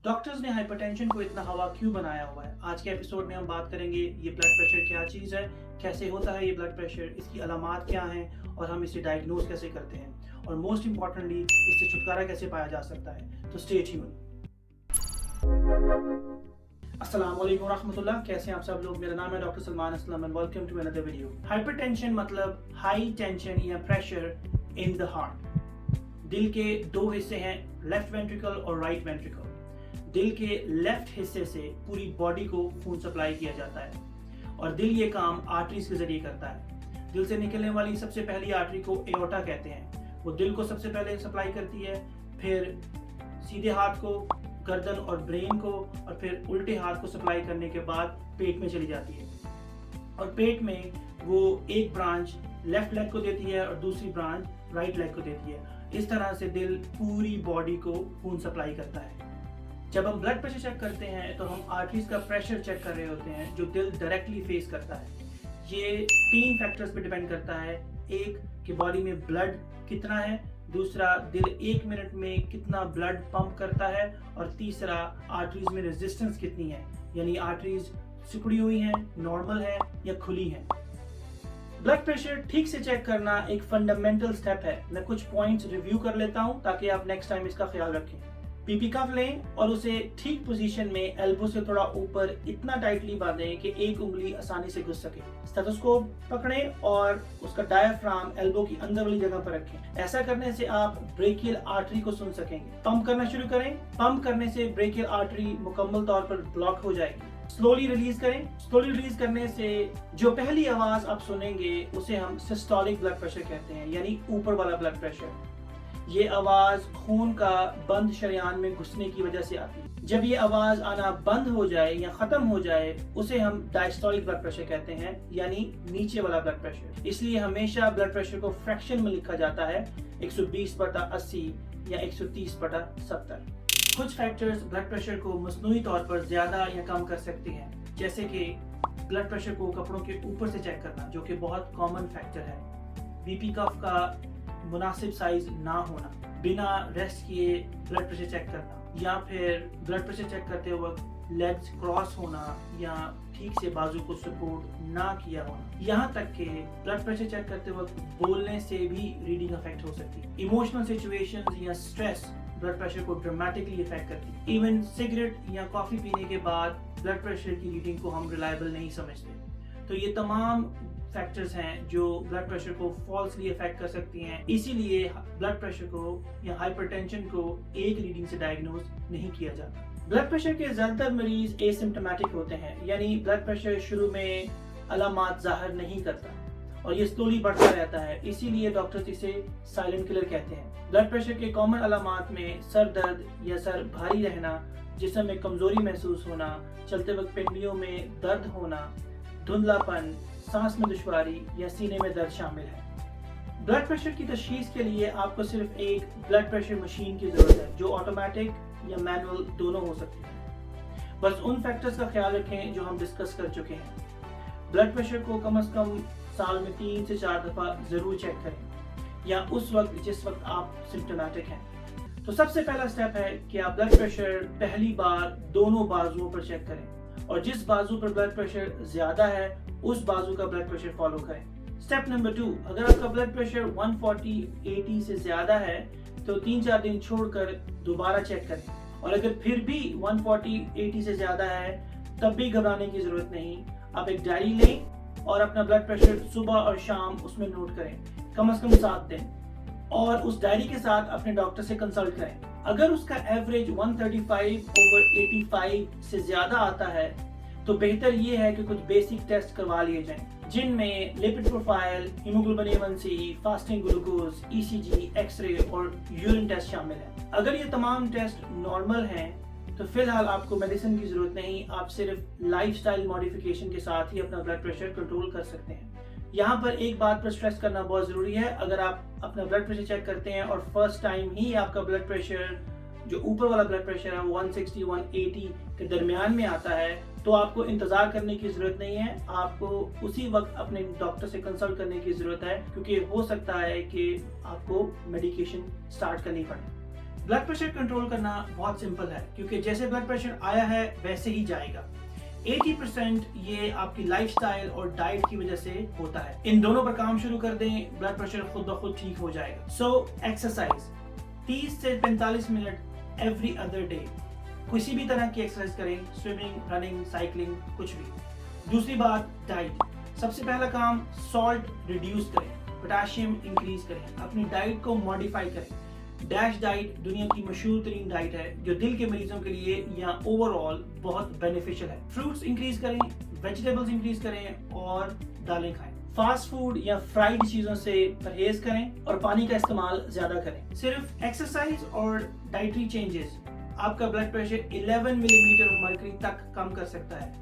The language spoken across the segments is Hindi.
डॉक्टर्स ने हाइपरटेंशन को इतना हवा क्यों बनाया हुआ है? आज के एपिसोड में हम बात करेंगे ये ब्लड प्रेशर क्या चीज़ है, कैसे होता है ये ब्लड प्रेशर, इसकी अलामात क्या हैं और हम इसे डायग्नोज कैसे करते हैं और मोस्ट इम्पॉर्टेंटली इससे छुटकारा कैसे पाया जा सकता है। तो स्टे ट्यून। अस्सलाम वालेकुम रहमतुल्लाह। कैसे हैं आप सब लोग? मेरा नाम है doctor Salman Aslam and welcome to another video. Hypertension मतलब हाई टेंशन या प्रेशर इन द हार्ट। दिल के दो हिस्से हैं, लेफ्ट वेंट्रिकल और राइट वेंट्रिकल। दिल के लेफ्ट हिस्से से पूरी बॉडी को खून सप्लाई किया जाता है और दिल ये काम आर्टरीज के जरिए करता है। दिल से निकलने वाली सबसे पहली आर्टरी को एओर्टा कहते हैं। वो दिल को सबसे पहले सप्लाई करती है, फिर सीधे हाथ को, गर्दन और ब्रेन को, और फिर उल्टे हाथ को सप्लाई करने के बाद पेट में चली जाती है और पेट में वो एक ब्रांच लेफ्ट लेग को देती है और दूसरी ब्रांच राइट लेग को देती है। इस तरह से दिल पूरी बॉडी को खून सप्लाई करता है। जब हम ब्लड प्रेशर चेक करते हैं तो हम आर्टरीज का प्रेशर चेक कर रहे होते हैं जो दिल डायरेक्टली फेस करता है। ये 3 फैक्टर्स पे डिपेंड करता है। एक कि बॉडी में ब्लड कितना है, दूसरा दिल 1 मिनट में कितना ब्लड पंप करता है, और तीसरा आर्टरीज में रेजिस्टेंस कितनी है, यानी आर्टरीज सिकुड़ी हुई हैं, नॉर्मल है या खुली हैं। ब्लड प्रेशर ठीक से चेक करना एक फंडामेंटल स्टेप है। मैं कुछ पॉइंट्स रिव्यू कर लेता हूं ताकि आप नेक्स्ट टाइम इसका ख्याल रखें। पीपी कफ लें और उसे ठीक पोजीशन में एल्बो से थोड़ा ऊपर इतना टाइटली बांधें कि एक उंगली आसानी से घुस सके। स्टेथोस्कोप पकड़ें और उसका डायफ्राम एल्बो की अंदर वाली जगह पर रखें। ऐसा करने से आप ब्रेकियल आर्टरी को सुन सकेंगे। पंप करना शुरू करें। पंप करने से ब्रेकियल आर्टरी मुकम्मल तौर पर ब्लॉक हो जाएगी। स्लोली रिलीज करें। स्लोली रिलीज करने से जो पहली आवाज आप सुनेंगे उसे हम सिस्टोलिक ब्लड प्रेशर कहते हैं, यानी ऊपर वाला ब्लड प्रेशर। ये आवाज खून का बंद शरेयान में घुसने की वजह से आती है। जब ये आवाज आना बंद हो जाए या खत्म हो जाए उसे हम डायस्टोलिक ब्लड प्रेशर कहते हैं, यानी नीचे वाला ब्लड प्रेशर। इसलिए हमेशा ब्लड प्रेशर को फ्रैक्शन में लिखा जाता है, 120/80 या 130/70। कुछ फैक्टर्स ब्लड प्रेशर को मसनूई तौर पर ज्यादा या कम कर सकते हैं, जैसे कि ब्लड प्रेशर को कपड़ों के ऊपर से चेक करना, जो कि बहुत कॉमन फैक्टर है। बीपी कफ का मुनासिब साइज ना होना, बिना रेस्ट किए ब्लड प्रेशर चेक करना, या फिर ब्लड प्रेशर चेक करते वक्त लेग्स क्रॉस होना या ठीक से बाजू को सपोर्ट ना किया होना। यहाँ तक कि ब्लड प्रेशर चेक करते वक्त बोलने से भी रीडिंग अफेक्ट हो सकती है। इमोशनल सिचुएशंस या स्ट्रेस ब्लड प्रेशर को ड्रामेटिकली इफेक्ट करती है। इवन सिगरेट या कॉफी पीने के बाद ब्लड प्रेशर की रीडिंग को हम रिलायबल नहीं समझते। तो ये तमाम फैक्टर्स हैं जो ब्लड प्रेशर को फॉल्सली इफेक्ट कर सकती हैं। इसीलिए ब्लड प्रेशर को या हाइपरटेंशन को एक रीडिंग से डायग्नोज नहीं किया जाता। ब्लड प्रेशर के ज्यादातर मरीज एसिम्प्टोमेटिक होते हैं, यानी ब्लड प्रेशर शुरू में अलामात जाहिर नहीं करता और ये स्लोली बढ़ता रहता है। इसीलिए डॉक्टर्स इसे साइलेंट किलर कहते हैं। ब्लड प्रेशर के कॉमन अलामात में सर दर्द या सर भारी रहना, जिस्म में कमजोरी महसूस होना, चलते वक्त पिंडलियों में दर्द होना, धुंधलापन, सांस में दुश्वारी या सीने में दर्द शामिल है। ब्लड प्रेशर की तशखीस के लिए आपको सिर्फ एक ब्लड प्रेशर मशीन की जरूरत है, जो ऑटोमेटिक या मैनुअल दोनों हो सकती है। बस उन फैक्टर्स का ख्याल रखें जो हम डिस्कस कर चुके हैं। ब्लड प्रेशर को कम से कम साल में 3 से 4 दफा जरूर चेक करें, या उस वक्त जिस वक्त आप सिम्प्टोमेटिक हैं। तो सबसे पहला स्टेप है कि आप ब्लड प्रेशर पहली बार दोनों बाजुओं पर चेक करें और जिस बाजू पर ब्लड प्रेशर ज्यादा है उस बाजू का ब्लड प्रेशर फॉलो करें। स्टेप नंबर 2, अगर आपका ब्लड प्रेशर 140/80 से ज्यादा है तो 3-4 दिन छोड़कर दोबारा चेक करें, और अगर फिर भी 140/80 से ज्यादा है तब भी घबराने की जरूरत नहीं। आप एक डायरी लें और अपना ब्लड प्रेशर सुबह और शाम उसमें नोट करें, कम से कम 7 दिन, और उस डायरी के साथ अपने डॉक्टर से कंसल्ट करें। अगर उसका एवरेज 135/85 से ज्यादा आता है तो बेहतर ये है कि कुछ बेसिक टेस्ट करवा लिए जाएं, जिनमें lipid profile, haemoglobin A1C, fasting glucose, ECG, x ray और यूरिन टेस्ट शामिल है। अगर ये तमाम टेस्ट नॉर्मल हैं तो फिलहाल आपको मेडिसिन की जरूरत नहीं, आप सिर्फ लाइफस्टाइल मॉडिफिकेशन के साथ ही अपना ब्लड प्रेशर कंट्रोल कर सकते हैं। यहाँ पर एक बात पर स्ट्रेस करना बहुत जरूरी है। अगर आप अपना ब्लड प्रेशर चेक करते हैं और फर्स्ट टाइम ही आपका ब्लड प्रेशर, जो ऊपर वाला ब्लड प्रेशर है, 160-180 के दरमियान में आता है, तो आपको इंतजार करने की जरूरत नहीं है। आपको उसी वक्त अपने डॉक्टर से कंसल्ट करने की जरूरत है, क्योंकि हो सकता है कि आपको मेडिकेशन स्टार्ट करनी पड़े। ब्लड प्रेशर कंट्रोल करना बहुत सिंपल है, क्योंकि जैसे ब्लड प्रेशर आया है वैसे ही जाएगा। 80% ये आपकी लाइफस्टाइल और डाइट की वजह से होता है। इन दोनों पर काम शुरू कर दें, ब्लड प्रेशर खुद ब खुद ठीक हो जाएगा। सो एक्सरसाइज 30 से 45 मिनट एवरी अदर डे, किसी भी तरह की एक्सरसाइज करें, स्विमिंग, रनिंग, साइकिलिंग, कुछ भी। दूसरी बात, डाइट। सबसे पहला काम, सॉल्ट रिड्यूस करें, पोटेशियम इंक्रीज करें, अपनी डाइट को मॉडिफाई करें। डैश डाइट दुनिया की मशहूर तरीन डाइट है जो दिल के मरीजों के लिए या ओवरऑल बहुत बेनिफिशियल है। फ्रूट्स इंक्रीज करें, वेजिटेबल्स इंक्रीज करें और दालें खाएं। फास्ट फूड या फ्राइड चीजों से परहेज करें और पानी का इस्तेमाल ज्यादा करें। सिर्फ एक्सरसाइज और डाइटरी चेंजेस आपका blood pressure 11 millimetre of mercury तक कम कर सकता है।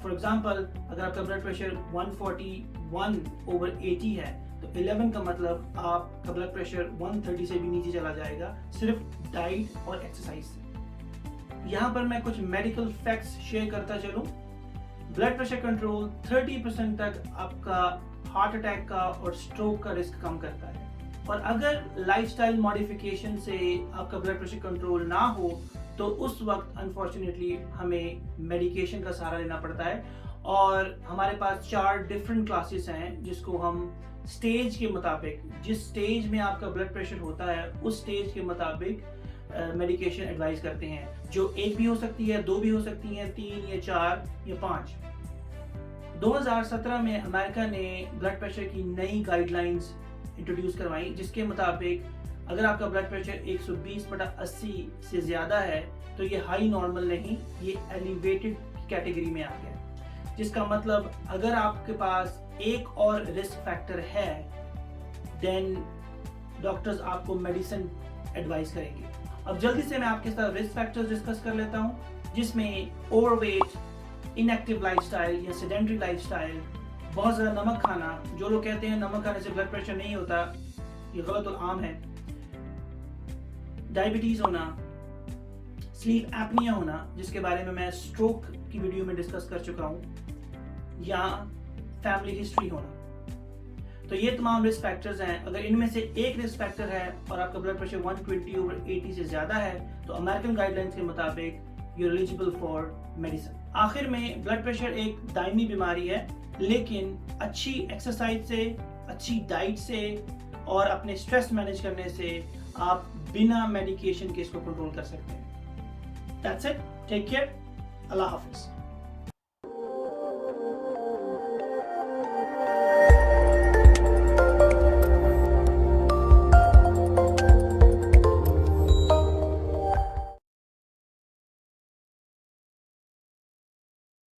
फॉर एग्जाम्पल, अगर आपका ब्लड प्रेशर 141/80 है तो 11 का मतलब आपका ब्लड प्रेशर 130 से भी नीचे चला जाएगा, सिर्फ डाइट और एक्सरसाइज से। यहाँ पर मैं कुछ मेडिकल फैक्ट्स शेयर करता चलूं। ब्लड प्रेशर कंट्रोल 30% तक आपका हार्ट अटैक का और स्ट्रोक का रिस्क कम करता है। और अगर लाइफस्टाइल मॉडिफिकेशन से आपका ब्लड प्रेशर कंट्रोल ना हो तो उस वक्त अनफॉर्चुनेटली हमें मेडिकेशन का सहारा लेना पड़ता है। और हमारे पास 4 डिफरेंट क्लासेस हैं जिसको हम स्टेज के मुताबिक, जिस स्टेज में आपका ब्लड प्रेशर होता है उस स्टेज के मुताबिक मेडिकेशन एडवाइस करते हैं, जो 1 भी हो सकती है, 2 भी हो सकती हैं, 3 या 4 या 5। 2017 में अमेरिका ने ब्लड प्रेशर की नई गाइडलाइंस इंट्रोड्यूस करवाई, जिसके मुताबिक अगर आपका ब्लड प्रेशर 120/80 से ज्यादा है तो ये हाई नॉर्मल नहीं, ये एलिवेटेड कैटेगरी में आ गया। जिसका मतलब अगर आपके पास एक और रिस्क फैक्टर है देन डॉक्टर्स आपको मेडिसिन एडवाइस करेंगे। अब जल्दी से मैं आपके साथ रिस्क फैक्टर्स डिस्कस कर लेता हूँ, जिसमें ओवरवेट, इनएक्टिव लाइफस्टाइल या सेडेंटरी लाइफस्टाइल, बहुत ज़्यादा नमक खाना। जो लोग कहते हैं नमक खाने से ब्लड प्रेशर नहीं होता, ये गलत और आम है। डायबिटीज होना, स्लीप एपनिया होना, जिसके बारे में मैं स्ट्रोक की वीडियो में डिस्कस कर चुका हूँ, या फैमिली हिस्ट्री होना। तो ये तमाम रिस्क फैक्टर्स हैं। अगर इनमें से एक रिस्क फैक्टर है और आपका ब्लड प्रेशर 120/80 से ज्यादा है तो अमेरिकन गाइडलाइंस के मुताबिक you are eligible for medicine. आखिर में ब्लड प्रेशर एक दायमी बीमारी है, लेकिन अच्छी एक्सरसाइज से, अच्छी डाइट से और अपने स्ट्रेस मैनेज करने से आप बिना मेडिकेशन के इसको कंट्रोल कर सकते हैं। दैट्स इट, टेक केयर, अल्लाह हाफिज।